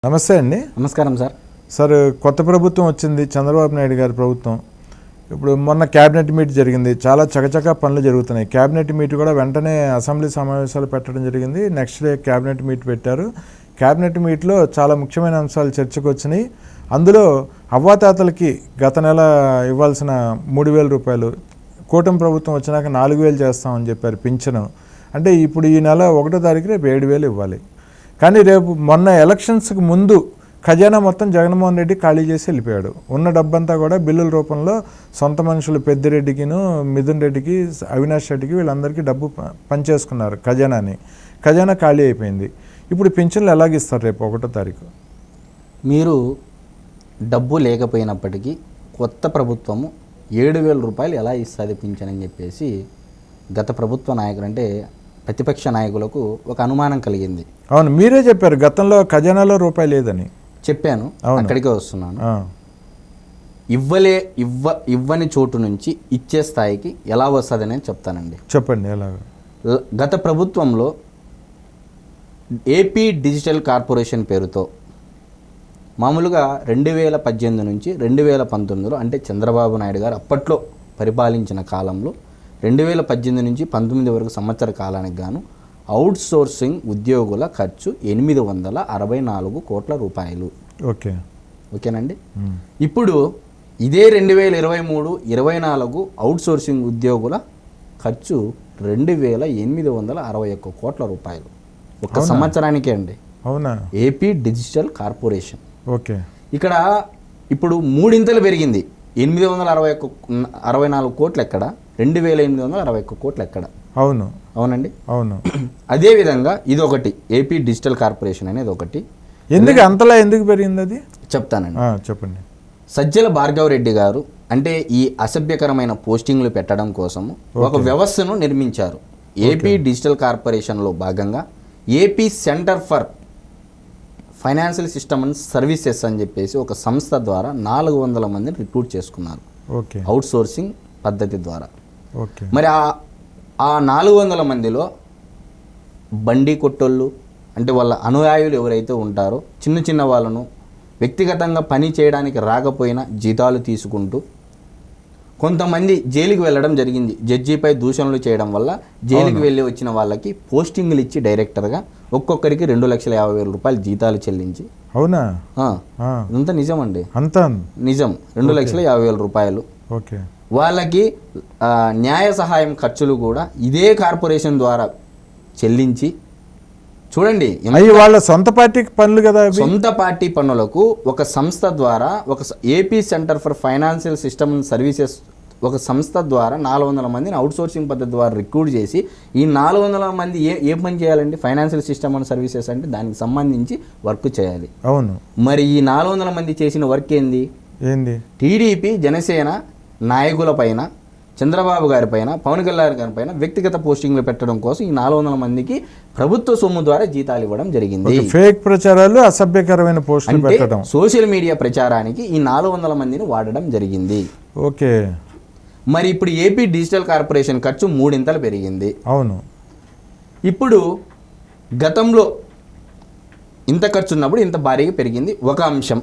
నమస్తే అండి. నమస్కారం సార్. సార్, కొత్త ప్రభుత్వం వచ్చింది, చంద్రబాబు నాయుడు గారి ప్రభుత్వం. ఇప్పుడు మొన్న క్యాబినెట్ మీట్ జరిగింది, చాలా చకచకా పనులు జరుగుతున్నాయి. క్యాబినెట్ మీట్ కూడా వెంటనే అసెంబ్లీ సమావేశాలు పెట్టడం జరిగింది. నెక్స్ట్ డే క్యాబినెట్ మీట్ పెట్టారు. క్యాబినెట్ మీట్లో చాలా ముఖ్యమైన అంశాలు చర్చకు వచ్చినాయి. అందులో అవ్వాతాతలకి గత నెల ఇవ్వాల్సిన 3,000 రూపాయలు కూటమి ప్రభుత్వం వచ్చినాక 4,000 చేస్తామని చెప్పారు పింఛను. అంటే ఇప్పుడు ఈ నెల 1వ తారీఖు రేపు 7,000 ఇవ్వాలి. కానీ రేపు మొన్న ఎలక్షన్స్కి ముందు ఖజానా మొత్తం జగన్మోహన్ రెడ్డి ఖాళీ చేసి వెళ్ళిపోయాడు. ఉన్న డబ్బంతా కూడా బిల్లుల రూపంలో సొంత మనుషులు పెద్దిరెడ్డికిను, మిథున్ రెడ్డికి, అవినాష్ రెడ్డికి వీళ్ళందరికీ డబ్బు పనిచేసుకున్నారు. ఖజానా ఖాళీ అయిపోయింది. ఇప్పుడు పింఛన్లు ఎలాగిస్తారు రేపు 1వ తారీఖు? మీరు డబ్బు లేకపోయినప్పటికీ కొత్త ప్రభుత్వము 7,000 రూపాయలు ఎలా ఇస్తుంది పింఛన్ అని చెప్పేసి గత ప్రభుత్వ నాయకులు అంటే ప్రతిపక్ష నాయకులకు ఒక అనుమానం కలిగింది. అవును, మీరే చెప్పారు గతంలో ఖజానాలో రూపాయి లేదని చెప్పాను. అక్కడికే వస్తున్నాను. ఇవ్వని చోటు నుంచి ఇచ్చే స్థాయికి ఎలా వస్తుందని చెప్తానండి. చెప్పండి ఎలాగ. గత ప్రభుత్వంలో ఏపీ డిజిటల్ కార్పొరేషన్ పేరుతో మామూలుగా 2018 నుంచి 2019లో అంటే చంద్రబాబు నాయుడు గారు అప్పట్లో పరిపాలించిన కాలంలో 2018 నుంచి 19 వరకు సంవత్సర కాలానికి గాను అవుట్ సోర్సింగ్ ఉద్యోగుల ఖర్చు 864 కోట్ల రూపాయలు. ఓకేనండి. ఇప్పుడు ఇదే 2023-24 అవుట్ సోర్సింగ్ ఉద్యోగుల ఖర్చు 2,861 కోట్ల రూపాయలు ఒక్క సంవత్సరానికే అండి. అవునా? AP digital corporation. ఓకే. ఇక్కడ ఇప్పుడు 3 పెరిగింది. 864 కోట్లు ఎక్కడ, 2,861 కోట్లు ఎక్కడ? అవునండి. అవును. అదేవిధంగా ఇదొకటి, ఏపీ డిజిటల్ కార్పొరేషన్ అనేది ఒకటి. ఎందుకు పెరిగింది అది చెప్తానండి. చెప్పండి. సజ్జల భార్గవ రెడ్డి గారు అంటే ఈ అసభ్యకరమైన పోస్టింగ్లు పెట్టడం కోసము ఒక వ్యవస్థను నిర్మించారు. ఏపీ డిజిటల్ కార్పొరేషన్లో భాగంగా AP centre for financial system and services అని చెప్పేసి ఒక సంస్థ ద్వారా 400 మందిని రిక్రూట్ చేసుకున్నారు అవుట్ సోర్సింగ్ పద్ధతి ద్వారా. మరి ఆ 400 మందిలో బండి కొట్టోళ్ళు అంటే వాళ్ళ అనుయాయులు ఎవరైతే ఉంటారో చిన్న వాళ్ళను వ్యక్తిగతంగా పని చేయడానికి రాకపోయినా జీతాలు తీసుకుంటూ కొంతమంది జైలుకి వెళ్ళడం జరిగింది. జడ్జిపై దూషణలు చేయడం వల్ల జైలుకి వెళ్ళి వచ్చిన వాళ్ళకి పోస్టింగ్లు ఇచ్చి డైరెక్టర్గా ఒక్కొక్కరికి 2,50,000 రూపాయలు జీతాలు చెల్లించి. అవునా? ఇదంతా నిజం అండి. అంతా నిజం. 2,50,000 రూపాయలు. వాళ్ళకి న్యాయ సహాయం ఖర్చులు కూడా ఇదే కార్పొరేషన్ ద్వారా చెల్లించి. చూడండి, వాళ్ళ సొంత పార్టీ పనులు కదా. సొంత పార్టీ పనులకు ఒక సంస్థ ద్వారా, ఒక AP centre for financial system and services ఒక సంస్థ ద్వారా 400 మందిని అవుట్ సోర్సింగ్ పద్ధతి ద్వారా రిక్రూట్ చేసి ఈ 400 మంది ఏ పని చేయాలండి? ఫైనాన్షియల్ సిస్టమ్ అండ్ సర్వీసెస్ అంటే దానికి సంబంధించి వర్క్ చేయాలి. అవును. మరి ఈ 400 మంది చేసిన వర్క్ ఏంది? టీడీపీ జనసేన నాయకుల పైన, చంద్రబాబు గారి పైన, పవన్ కళ్యాణ్ గారి పైన వ్యక్తిగత పోస్టింగ్లు పెట్టడం కోసం ఈ 400 మందికి ప్రభుత్వ సొమ్ము ద్వారా జీతాలు ఇవ్వడం జరిగింది. ఫేక్ ప్రచారాలు, అసభ్యకరమైన పోస్టులు పెట్టడం, సోషల్ మీడియా ప్రచారానికి ఈ 400 మందిని వాడడం జరిగింది. ఓకే. మరి ఇప్పుడు ఏపీ డిజిటల్ కార్పొరేషన్ ఖర్చు 3 పెరిగింది. అవును. ఇప్పుడు గతంలో ఇంత ఖర్చు ఉన్నప్పుడు ఇంత భారీగా పెరిగింది ఒక అంశం.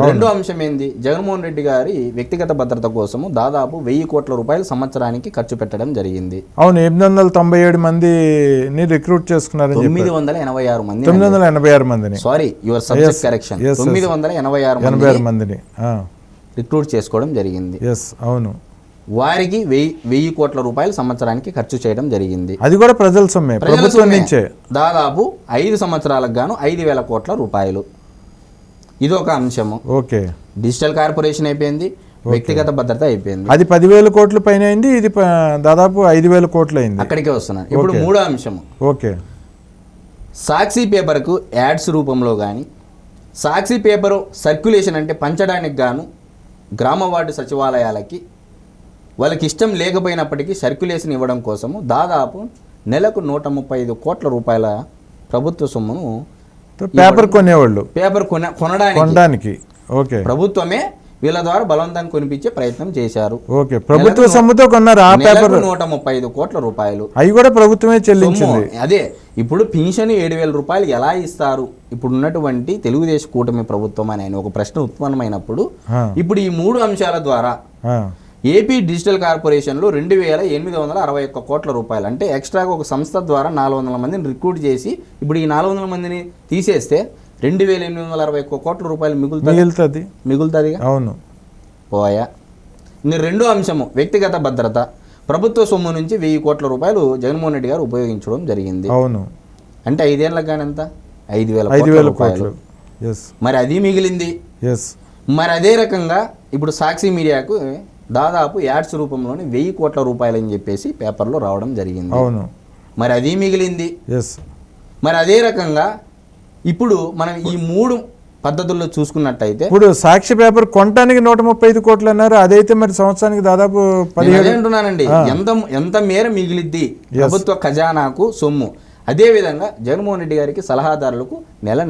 రెండో అంశం ఏంది? జగన్మోహన్ రెడ్డి గారి వ్యక్తిగత భద్రత కోసము దాదాపు 1,000 కోట్ల రూపాయలు సంవత్సరానికి ఖర్చు పెట్టడం జరిగింది. అవును. 897 మందిని రిక్రూట్ చేసుకున్నారు. 986 మందిని. Sorry, your subject correction. 986 మందిని రిక్రూట్ చేసుకోవడం జరిగింది. అవును. వారికి 1,000 కోట్ల రూపాయలు సంవత్సరానికి ఖర్చు చేయడం జరిగింది. అది కూడా ప్రజల సొమ్మే, ప్రభుత్వం నుంచే. దాదాపు 5 సంవత్సరాలకు గాను 5,000 కోట్ల రూపాయలు. ఇదొక అంశము. ఓకే. డిజిటల్ కార్పొరేషన్ అయిపోయింది, వ్యక్తిగత భద్రత అయిపోయింది. అది 10,000 కోట్ల పైన అయింది, ఇది దాదాపు 5,000 కోట్లు అయింది. అక్కడికే వస్తున్నాను. ఇప్పుడు మూడో అంశము. ఓకే. సాక్షి పేపర్కు యాడ్స్ రూపంలో కానీ, సాక్షి పేపరు సర్క్యులేషన్ అంటే పంచడానికి గాను గ్రామ వార్డు సచివాలయాలకి వాళ్ళకి ఇష్టం లేకపోయినప్పటికీ సర్క్యులేషన్ ఇవ్వడం కోసము దాదాపు నెలకు 135 కోట్ల రూపాయల ప్రభుత్వ సొమ్మును పేపర్ కొనేవాళ్ళు పేపర్ కొనడానికి ఓకే, ప్రభుత్వమే వీళ్ళ ద్వారా బలవంతంగా కొనిపించే ప్రయత్నం చేశారు. ఓకే, ప్రభుత్వ సొమ్ముతో కొన్నారు ఆ పేపర్. 135 కోట్ల రూపాయలు అవి కూడా ప్రభుత్వమే చెల్లించింది. అదే ఇప్పుడు పింఛన్ 7,000 రూపాయలు ఎలా ఇస్తారు ఇప్పుడు ఉన్నటువంటి తెలుగుదేశం కూటమి ప్రభుత్వం అని ఒక ప్రశ్న ఉత్పన్నమైనప్పుడు ఇప్పుడు ఈ 3 అంశాల ద్వారా ఏపీ డిజిటల్ కార్పొరేషన్లో 2,861 కోట్ల రూపాయలు అంటే ఎక్స్ట్రాగా ఒక సంస్థ ద్వారా 400 మందిని రిక్రూట్ చేసి ఇప్పుడు ఈ 400 మందిని తీసేస్తే 2,861 కోట్ల రూపాయలు మిగులుతుంది. అవును, పోయా. ఇంక రెండో అంశము వ్యక్తిగత భద్రత. ప్రభుత్వ సొమ్ము నుంచి 1,000 కోట్ల రూపాయలు జగన్మోహన్ రెడ్డి గారు ఉపయోగించడం జరిగింది. అవును, అంటే 5 ఏళ్ళకి కానీ ఎంత 5,000 రూపాయలు. మరి అది మిగిలింది. మరి అదే రకంగా ఇప్పుడు సాక్షి మీడియాకు దాదాపు యాడ్స్ రూపంలోనే 1,000 కోట్ల రూపాయలు అని చెప్పేసి పేపర్లో రావడం జరిగింది. అవును, మరి అది మిగిలింది. మరి అదే రకంగా ఇప్పుడు మనం ఈ 3 పద్ధతుల్లో చూసుకున్నట్టయితే ఇప్పుడు సాక్షి పేపర్ కొనడానికి 135 కోట్లు అన్నారు. అదైతే మరి సంవత్సరానికి దాదాపు 17 అంటున్నానండి. ఎంత మేర మిగిలిద్ది ప్రభుత్వ ఖజానాకు సొమ్ము. అదే విధంగా జగన్మోహన్ రెడ్డి గారికి సలహాదారులకు నెల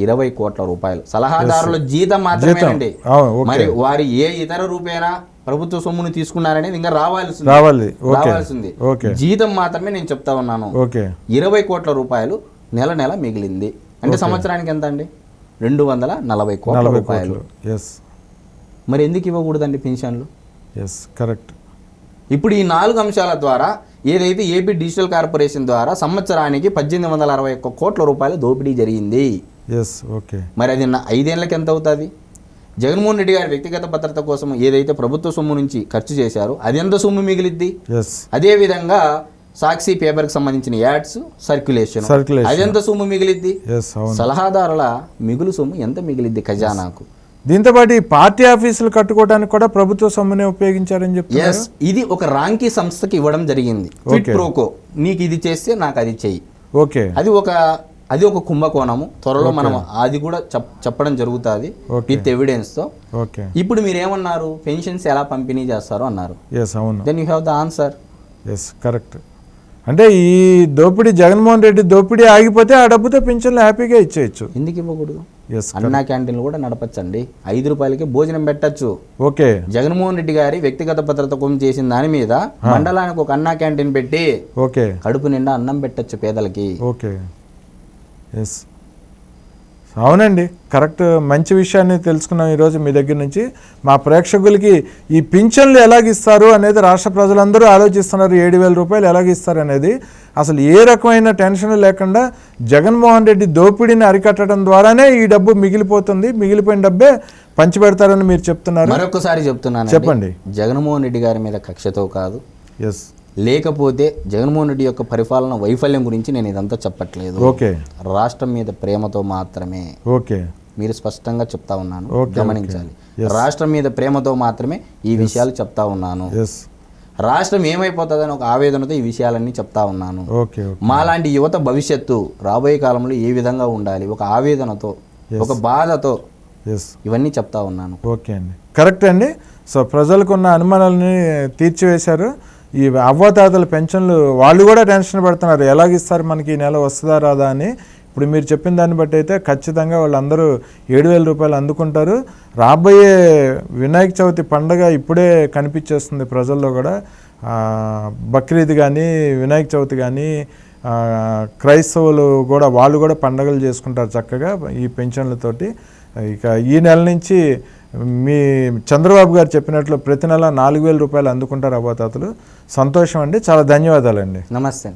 20 కోట్ల రూపాయలు సలహాదారుల జీతం మాత్రమేనండి. మరి వారి ఏ ఇతర రూపేనా ప్రభుత్వ సొమ్మును తీసుకున్నారనేది ఇంకా రావాల్సింది. జీతం మాత్రమే నేను చెప్తా ఉన్నాను. 20 కోట్ల రూపాయలు నెల మిగిలింది. అంటే సంవత్సరానికి ఎంత అండి? 240 కోట్ల రూపాయలు. మరి ఎందుకు ఇవ్వకూడదండి పెన్షన్లు? కరెక్ట్. ఇప్పుడు ఈ 4 అంశాల ద్వారా ఏదైతే ఏపీ డిజిటల్ కార్పొరేషన్ ద్వారా సంవత్సరానికి 1,861 కోట్ల రూపాయలు దోపిడీ జరిగింది. మరి అది 5 ఏళ్ళకి ఎంత అవుతుంది? జగన్మోహన్ రెడ్డి గారి వ్యక్తిగత భద్రత కోసం ఏదైతే ప్రభుత్వ సొమ్ము నుంచి ఖర్చు చేశారో అది ఎంత సొమ్ము మిగిలిద్ది? అదే విధంగా సాక్షి పేపర్కి సంబంధించిన యాడ్స్ సర్క్యులేషన్ అది ఎంత సొమ్ము మిగిలిద్ది? సలహాదారుల మిగులు సొమ్ము ఎంత మిగిలిద్ది ఖజానాకు? దీంతో పాటు పార్టీ ఆఫీసులు కట్టుకోవడానికి కూడా ప్రభుత్వ సొమ్మునే ఉపయోగించారని చెప్తున్నారు. ఇది ఒక రాంకీ సంస్థకి ఇవ్వడం జరిగింది. ఫిట్ ప్రోకో, నీకు ఇది చేస్తే నాకు అది చెయ్యి. అది ఒక కుంభకోణము. త్వరలో మనం అది కూడా చెప్పడం జరుగుతుంది విత్ ఎవిడెన్స్ తో. ఇప్పుడు మీరు ఏమన్నారు? పెన్షన్స్ ఎలా పంపిణీ చేస్తారో అన్నారు. Then you have the answer. Correct. అంటే ఈ దోపిడీ జగన్మోహన్ రెడ్డి దోపిడీ ఆగిపోతే ఆ డబ్బుతో పెన్షన్లు హ్యాపీగా ఇచ్చేయచ్చు. ఎందుకు ఇవ్వకూడదు? అన్నా క్యాంటీన్లు కూడా నడపచ్చండి. 5 రూపాయలకి భోజనం పెట్టచ్చు. జగన్మోహన్ రెడ్డి గారి వ్యక్తిగత భద్రత కోసం చేసిన దాని మీద మండలానికి ఒక అన్నా క్యాంటీన్ పెట్టి కడుపు నిండా అన్నం పెట్టచ్చు పేదలకి. అవునండి, కరెక్ట్. మంచి విషయాన్ని తెలుసుకున్నాం ఈరోజు మీ దగ్గర నుంచి. మా ప్రేక్షకులకి ఈ పింఛన్లు ఎలాగిస్తారు అనేది రాష్ట్ర ప్రజలందరూ ఆలోచిస్తున్నారు. 7,000 రూపాయలు ఎలాగిస్తారు అనేది. అసలు ఏ రకమైన టెన్షన్ లేకుండా జగన్మోహన్ రెడ్డి దోపిడీని అరికట్టడం ద్వారానే ఈ డబ్బు మిగిలిపోతుంది. మిగిలిపోయిన డబ్బే పంచిపెడతారని మీరు చెప్తున్నారు. మరొకసారి చెప్తున్నాను, చెప్పండి. జగన్మోహన్ రెడ్డి గారి మీద కక్షతో కాదు, లేకపోతే జగన్మోహన్ రెడ్డి యొక్క పరిపాలన వైఫల్యం గురించి నేను ఇదంతా చెప్పట్లేదు. రాష్ట్రం మీద ప్రేమతో మాత్రమే. మీరు స్పష్టంగా చెప్తా ఉన్నాను, గమనించాలి. రాష్ట్రం మీద ప్రేమతో మాత్రమే ఈ విషయాలు చెప్తా ఉన్నాను. రాష్ట్రం ఏమైపోతుందని ఒక ఆవేదనతో ఈ విషయాలన్నీ చెప్తా ఉన్నాను. మాలాంటి యువత భవిష్యత్తు రాబోయే కాలంలో ఏ విధంగా ఉండాలి, ఒక ఆవేదనతో, ఒక బాధతో ఇవన్నీ చెప్తా ఉన్నాను. కరెక్ట్ అండి. సో ప్రజలకున్న అనుమానాలని తీర్చివేశారు. ఈ అవ్వాతాతల పెన్షన్లు వాళ్ళు కూడా టెన్షన్ పడుతున్నారు, ఎలాగిస్తారు మనకి ఈ నెల వస్తుందా రాదా అని. ఇప్పుడు మీరు చెప్పిన దాన్ని బట్టి అయితే ఖచ్చితంగా వాళ్ళందరూ 7,000 రూపాయలు అందుకుంటారు. రాబోయే వినాయక చవితి పండగ ఇప్పుడే కనిపించేస్తుంది ప్రజల్లో కూడా. బక్రీద్ కానీ వినాయక చవితి కానీ క్రైస్తవులు కూడా వాళ్ళు కూడా పండగలు చేసుకుంటారు చక్కగా ఈ పెన్షన్లతోటి. ఇక ఈ నెల నుంచి మీ చంద్రబాబు గారు చెప్పినట్లు ప్రతి నెల 4,000 రూపాయలు అందుకుంటారు అవ్వాతాతలు. సంతోషం అండి, చాలా ధన్యవాదాలండి. నమస్తే.